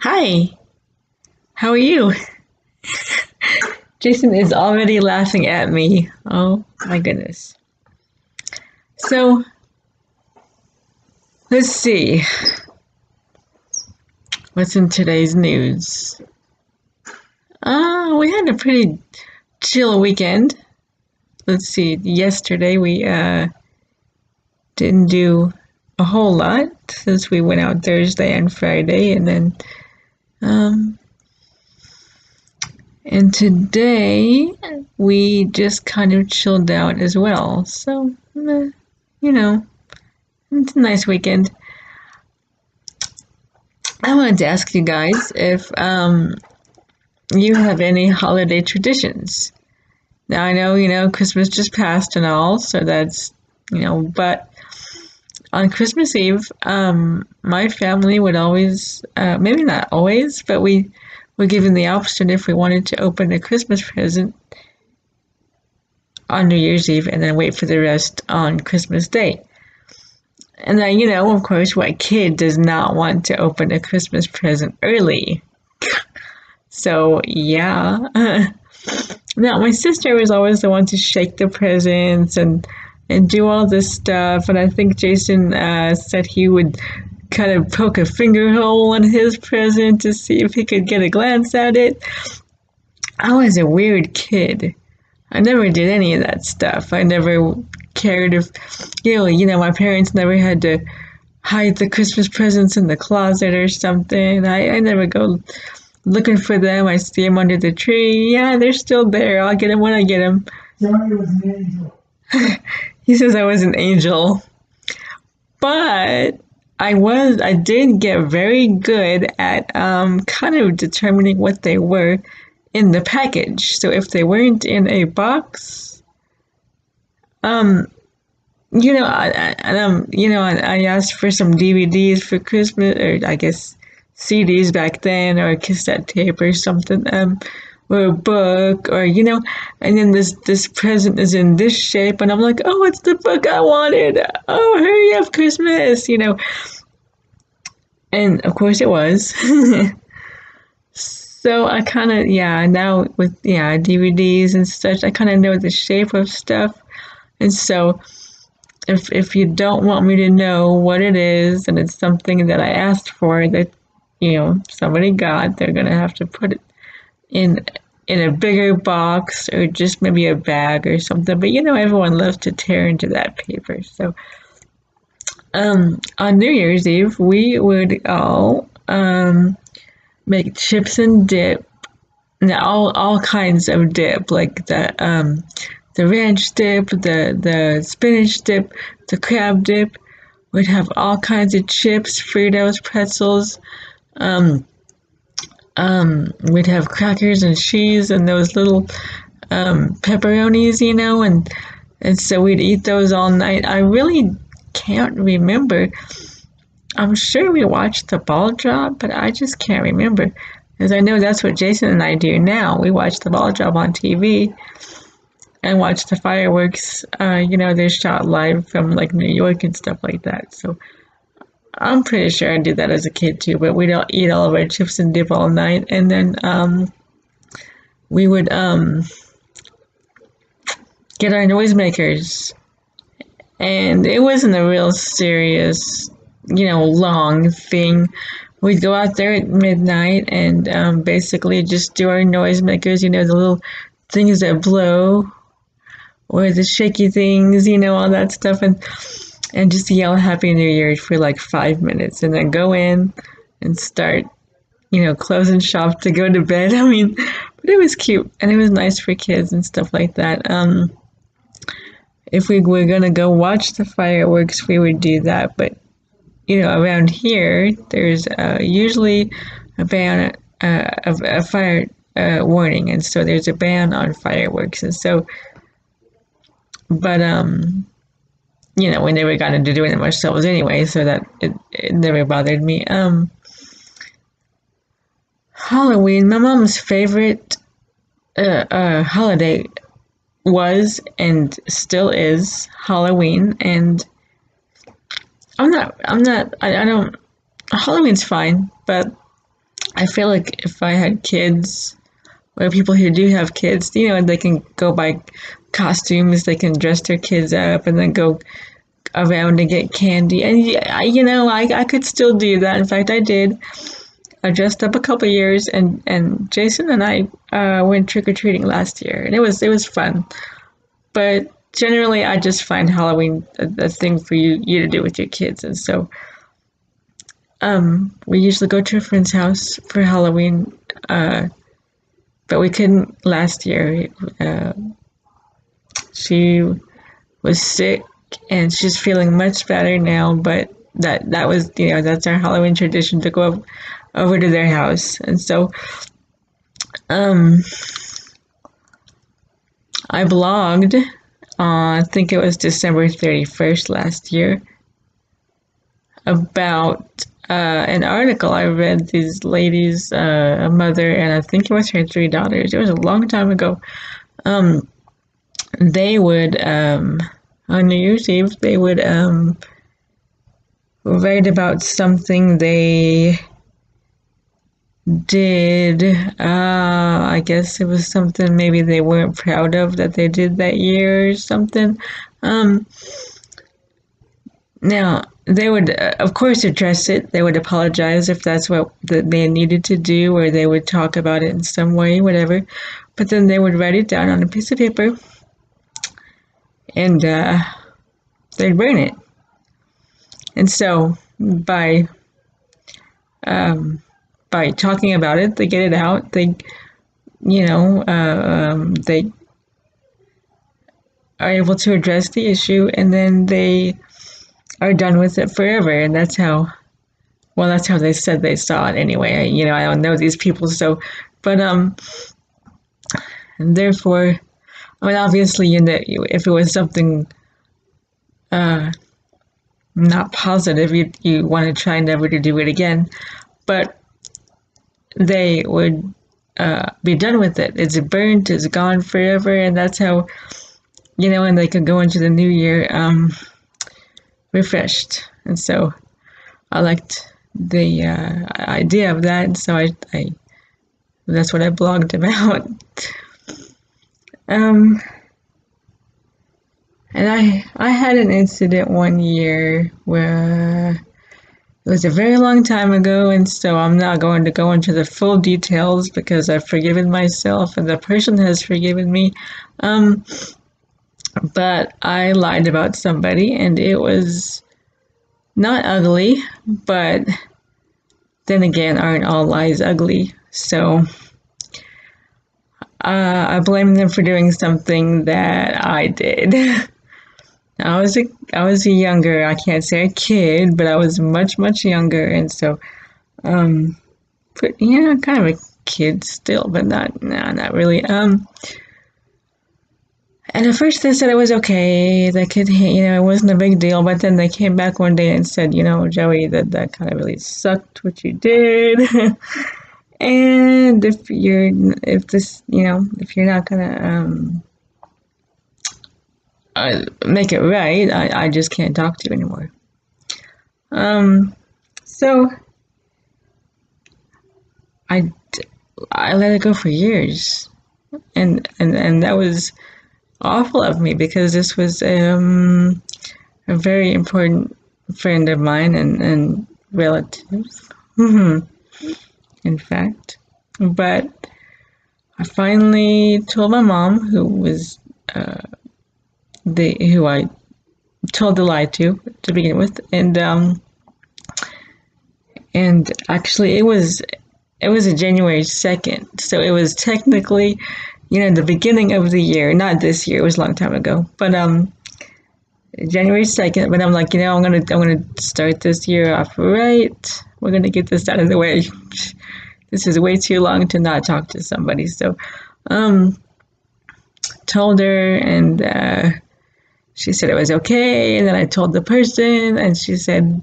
Hi, how are you? Jason is already laughing at me. Oh my goodness. So, let's see. What's in today's news? We had a pretty chill weekend. Let's see. Yesterday we didn't do a whole lot since we went out Thursday and Friday, and then um and today we just kind of chilled out as well. So, you know, it's a nice weekend. I wanted to ask you guys if you have any holiday traditions. Now I know Christmas just passed and all, so that's but on Christmas Eve, my family would always, maybe not always, but we were given the option if we wanted to open a Christmas present on New Year's Eve and then wait for the rest on Christmas Day. And then, of course, what kid does not want to open a Christmas present early? So, yeah. Now, my sister was always the one to shake the presents and do all this stuff. And I think Jason said he would kind of poke a finger hole in his present to see if he could get a glance at it. I was a weird kid. I never did any of that stuff. I never cared if, my parents never had to hide the Christmas presents in the closet or something. I never go looking for them. I see them under the tree. Yeah, they're still there. I'll get them when I get them. Johnny was an angel. He says I was an angel. But I did get very good at kind of determining what they were in the package. So if they weren't in a box, um, I asked for some DVDs for Christmas, or I guess CDs back then, or a cassette tape or something, or a book, or and then this present is in this shape, and I'm like, oh, it's the book I wanted. Oh, hurry up, Christmas. And of course it was. So I kind of, yeah, now with DVDs and such, I kind of know the shape of stuff, and so if you don't want me to know what it is and it's something that I asked for that somebody got, they're gonna have to put it in a bigger box or just maybe a bag or something. But everyone loves to tear into that paper. So on New Year's Eve we would all make chips and dip. Now all kinds of dip, like the ranch dip, the spinach dip, the crab dip. We'd have all kinds of chips, Fritos, pretzels. We'd have crackers and cheese and those little pepperonis, and so we'd eat those all night. I really can't remember. I'm sure we watched the ball drop, but I just can't remember. Because I know that's what Jason and I do now. We watch the ball drop on TV and watch the fireworks. They're shot live from like New York and stuff like that. So I'm pretty sure I did that as a kid too. But we don't eat all of our chips and dip all night, and then we would get our noisemakers, and it wasn't a real serious, long thing. We'd go out there at midnight and basically just do our noisemakers, the little things that blow, or the shaky things, all that stuff, and just yell Happy New Year for like 5 minutes, and then go in and start, closing shop to go to bed. I mean, but it was cute and it was nice for kids and stuff like that. If we were gonna go watch the fireworks, we would do that, but around here, there's usually a ban, a fire warning, and so there's a ban on fireworks, and so, but we never got into doing them ourselves anyway, so that it never bothered me. Halloween, my mom's favorite holiday was and still is Halloween, and I don't, Halloween's fine, but I feel like if I had kids, or people who do have kids, they can go buy costumes, they can dress their kids up, and then go around and get candy. And I could still do that. In fact, I did. I dressed up a couple years, and Jason and I went trick or treating last year, and it was fun. But generally, I just find Halloween a thing for you to do with your kids, and so we usually go to a friend's house for Halloween. But we couldn't last year. She was sick, and she's feeling much better now. But that was that's our Halloween tradition to go over to their house, and so I blogged. I think it was December 31st last year about an article I read. These ladies, a mother, and I think it was her 3 daughters. It was a long time ago. They would on New Year's Eve they would write about something they did. I guess it was something maybe they weren't proud of that they did that year or something. Now, they would, of course, address it. They would apologize if that's what they needed to do, or they would talk about it in some way, whatever. But then they would write it down on a piece of paper, and they'd burn it. And so, by talking about it, they get it out. They are able to address the issue, and then they are done with it forever. And that's how they said they saw it anyway. I don't know these people, so, but and therefore, I mean, obviously, if it was something not positive, you want to try never to do it again, but they would be done with it. It's burnt, it's gone forever, and that's how, and they could go into the new year refreshed. And so I liked the idea of that, and so I that's what I blogged about. And I had an incident one year where it was a very long time ago, and so I'm not going to go into the full details because I've forgiven myself and the person has forgiven me. But I lied about somebody, and it was not ugly, but then again, aren't all lies ugly? So I blame them for doing something that I did. I was a younger, I can't say a kid, but I was much, much younger, and so, kind of a kid still, but not really. And at first they said it was okay, they could, it wasn't a big deal, but then they came back one day and said, Joey, that kind of really sucked what you did. And if you're not gonna make it right, I just can't talk to you anymore. So I let it go for years, and that was awful of me because this was a very important friend of mine and relatives. In fact, but I finally told my mom, who was who I told the lie to begin with, and actually it was a January 2nd, so it was technically, the beginning of the year, not this year, it was a long time ago, but January 2nd, but I'm like, I'm gonna start this year off right. We're gonna get this out of the way. This is way too long to not talk to somebody. So, told her, and she said it was okay. And then I told the person, and she said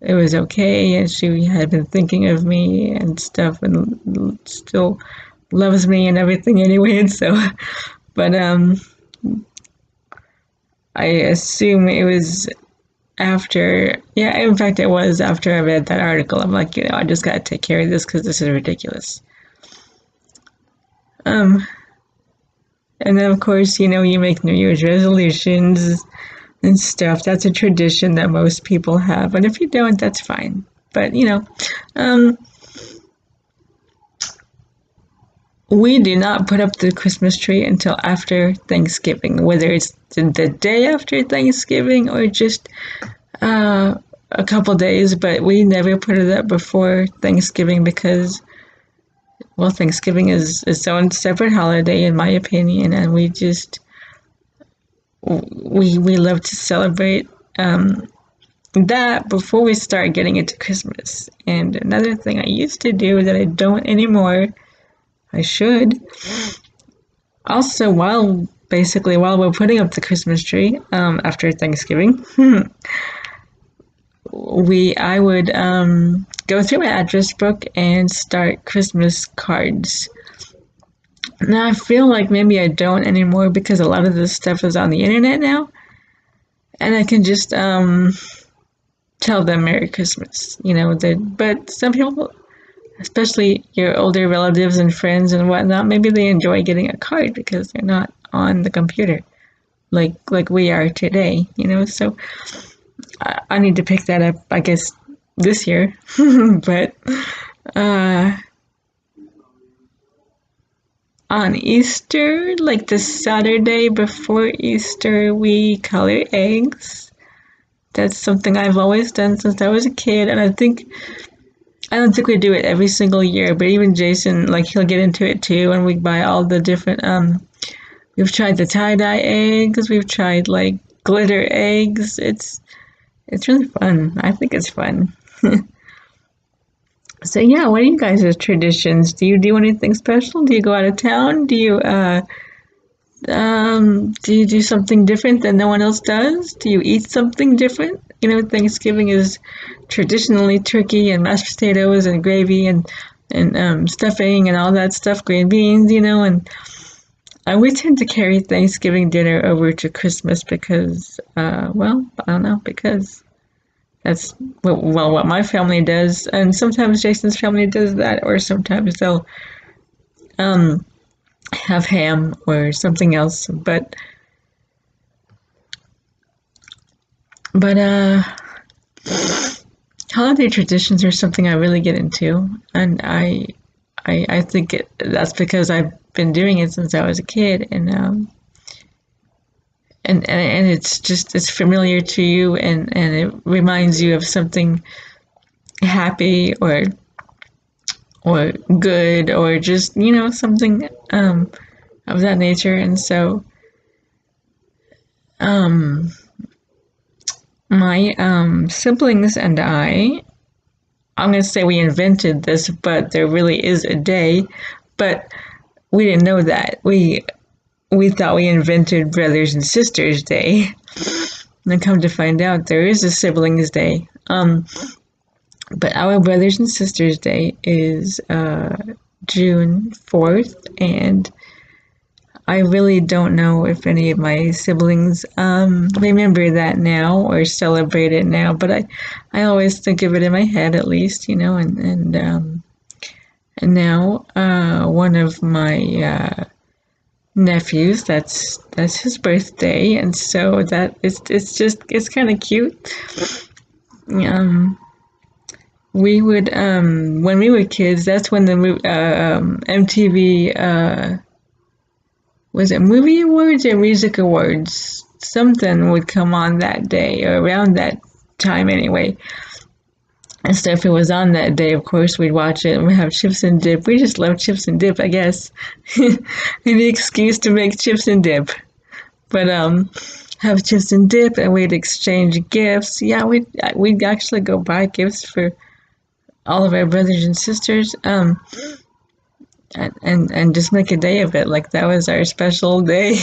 it was okay. And she had been thinking of me and stuff, and still loves me and everything anyway. And so, but I assume it was after, yeah, in fact, it was after I read that article. I'm like, I just gotta take care of this because this is ridiculous. Um, and then of course, you make New Year's resolutions and stuff. That's a tradition that most people have, and if you don't, that's fine. But um, we do not put up the Christmas tree until after Thanksgiving, whether it's the day after Thanksgiving or just a couple days. But we never put it up before Thanksgiving because, well, Thanksgiving is its own separate holiday, in my opinion, and we love to celebrate that before we start getting into Christmas. And another thing I used to do that I don't anymore, I should. Also, while we're putting up the Christmas tree after Thanksgiving, I would go through my address book and start Christmas cards. Now I feel like maybe I don't anymore because a lot of this stuff is on the internet now, and I can just tell them Merry Christmas. But some people, especially your older relatives and friends and whatnot, maybe they enjoy getting a card because they're not on the computer like we are today. So I need to pick that up, I guess, this year. But on Easter, like the Saturday before Easter, we color eggs. That's something I've always done since I was a kid, and I don't think we do it every single year, but even Jason, like, he'll get into it too, and we buy all the different, we've tried the tie-dye eggs, we've tried, like, glitter eggs. It's really fun. I think it's fun. So yeah, what are you guys' traditions? Do you do anything special? Do you go out of town? Do you do something different that no one else does? Do you eat something different? Thanksgiving is traditionally turkey and mashed potatoes and gravy and stuffing and all that stuff, green beans, and we tend to carry Thanksgiving dinner over to Christmas because, well, I don't know, because that's what my family does, and sometimes Jason's family does that, or sometimes they'll have ham or something else, but holiday traditions are something I really get into, and I think that's because I've been doing it since I was a kid, and it's familiar to you, and it reminds you of something happy or good, or just something of that nature. And so my siblings and I'm going to say we invented this, but there really is a day, but we didn't know that. We thought we invented Brothers and Sisters Day. And come to find out, there is a Siblings Day. But our Brothers and Sisters Day is June 4th, and I really don't know if any of my siblings remember that now or celebrate it now, but I always think of it in my head, at least, and now one of my nephews, that's his birthday, and so that it's kind of cute. We would when we were kids, that's when the MTV was it Movie Awards or Music Awards? Something would come on that day, or around that time anyway. And so if it was on that day, of course, we'd watch it and we'd have chips and dip. We just love chips and dip, I guess. Any excuse to make chips and dip. But have chips and dip, and we'd exchange gifts. Yeah, we'd actually go buy gifts for all of our brothers and sisters. And just make a day of it, like that was our special day.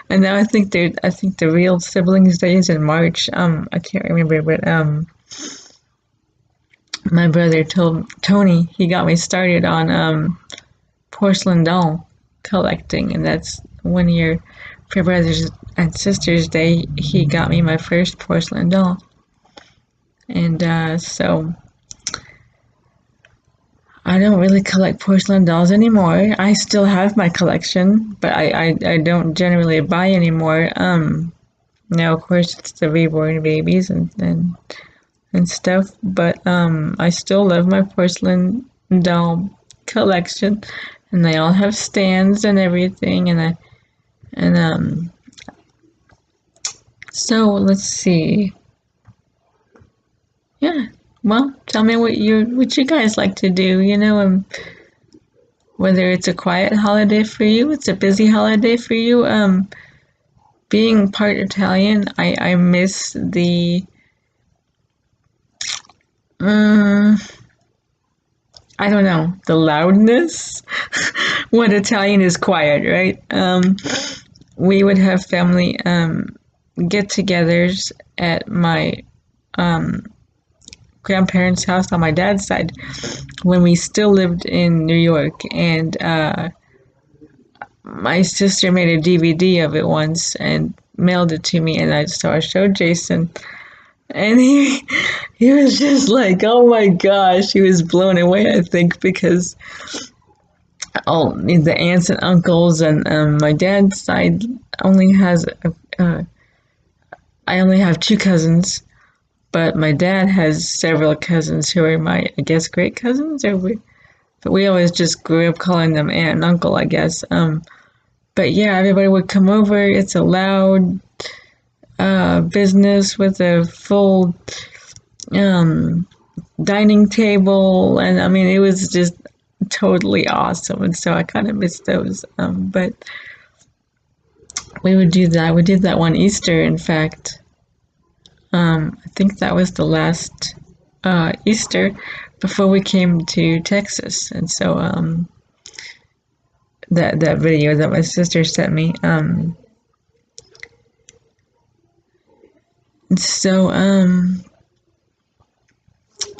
And now I think the real Siblings Day is in March. I can't remember, but my brother told Tony, he got me started on porcelain doll collecting, and that's 1 year for Brothers and Sisters Day. He got me my first porcelain doll, And so I don't really collect porcelain dolls anymore. I still have my collection, but I don't generally buy anymore. Now, of course, it's the reborn babies and stuff, but I still love my porcelain doll collection, and they all have stands and everything, and so let's see. Yeah, well, tell me what you guys like to do. Whether it's a quiet holiday for you, it's a busy holiday for you. Being part Italian, I miss the I don't know, the loudness. What Italian is quiet, right? We would have family get-togethers at my grandparents' house on my dad's side when we still lived in New York, and my sister made a DVD of it once and mailed it to me, and I showed Jason, and he was just like, oh my gosh, he was blown away, I think, because all the aunts and uncles, and my dad's side only has I only have two cousins, but my dad has several cousins who are my, I guess, great cousins, but we always just grew up calling them aunt and uncle, I guess. But yeah, everybody would come over. It's a loud business with a full dining table, and I mean, it was just totally awesome. And so I kind of miss those. But we would do that. We did that one Easter, in fact. I think that was the last Easter before we came to Texas, and so that video that my sister sent me. So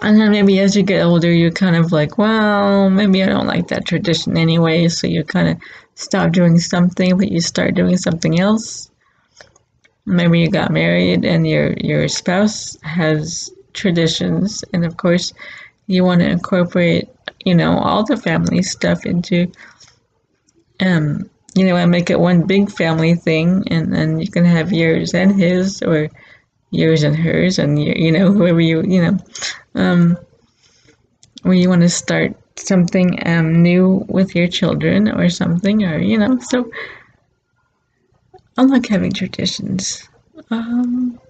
and then maybe as you get older, you're kind of like, well, maybe I don't like that tradition anyway. So you kind of stop doing something, but you start doing something else. Maybe you got married and your spouse has traditions, and of course you want to incorporate, all the family stuff into, and make it one big family thing, and then you can have yours and his, or yours and hers, and whoever where you want to start something new with your children or something, or so I like having traditions. Trying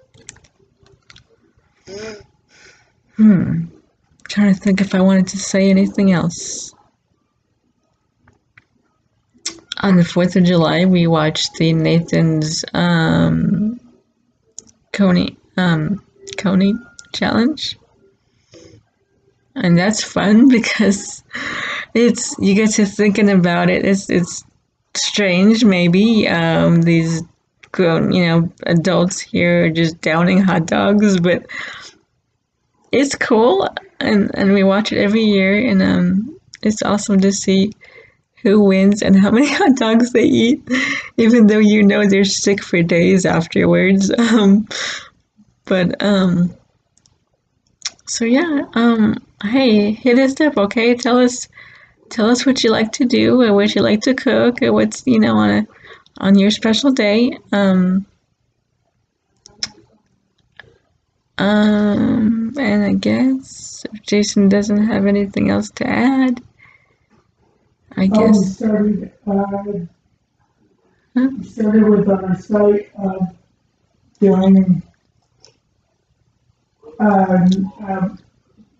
to think if I wanted to say anything else. On the 4th of July, we watched the Nathan's Coney challenge, and that's fun because you get to thinking about it. It's strange, maybe. These grown, adults here are just downing hot dogs, but it's cool, and we watch it every year, and it's awesome to see who wins and how many hot dogs they eat, even though they're sick for days afterwards. So yeah, hey, hit us up, okay? Tell us what you like to do, or what you like to cook, or what's on your special day. And I guess if Jason doesn't have anything else to add, I guess. We started with our site doing a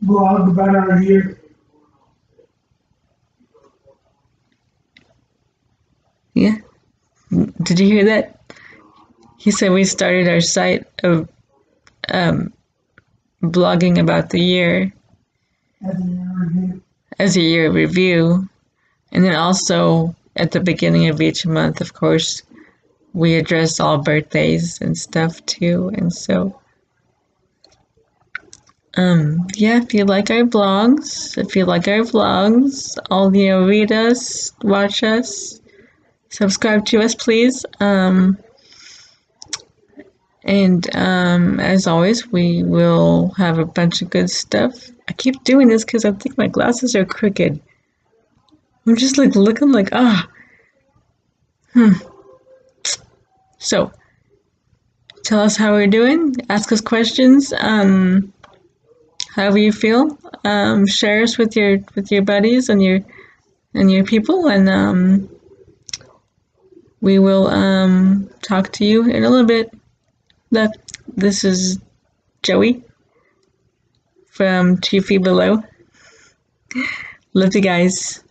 blog about our year. Yeah. Did you hear that? He said we started our site of blogging about the year as a year review. And then also at the beginning of each month, of course, we address all birthdays and stuff too. And so, yeah, if you like our blogs, if you like our vlogs, all, read us, watch us, subscribe to us, please. And as always, we will have a bunch of good stuff. I keep doing this because I think my glasses are crooked. I'm just like looking like, So, tell us how we're doing. Ask us questions. However you feel. Share us with your buddies and your people, and we will talk to you in a little bit. Look, this is Joey from 2 Feet Below. Love you guys.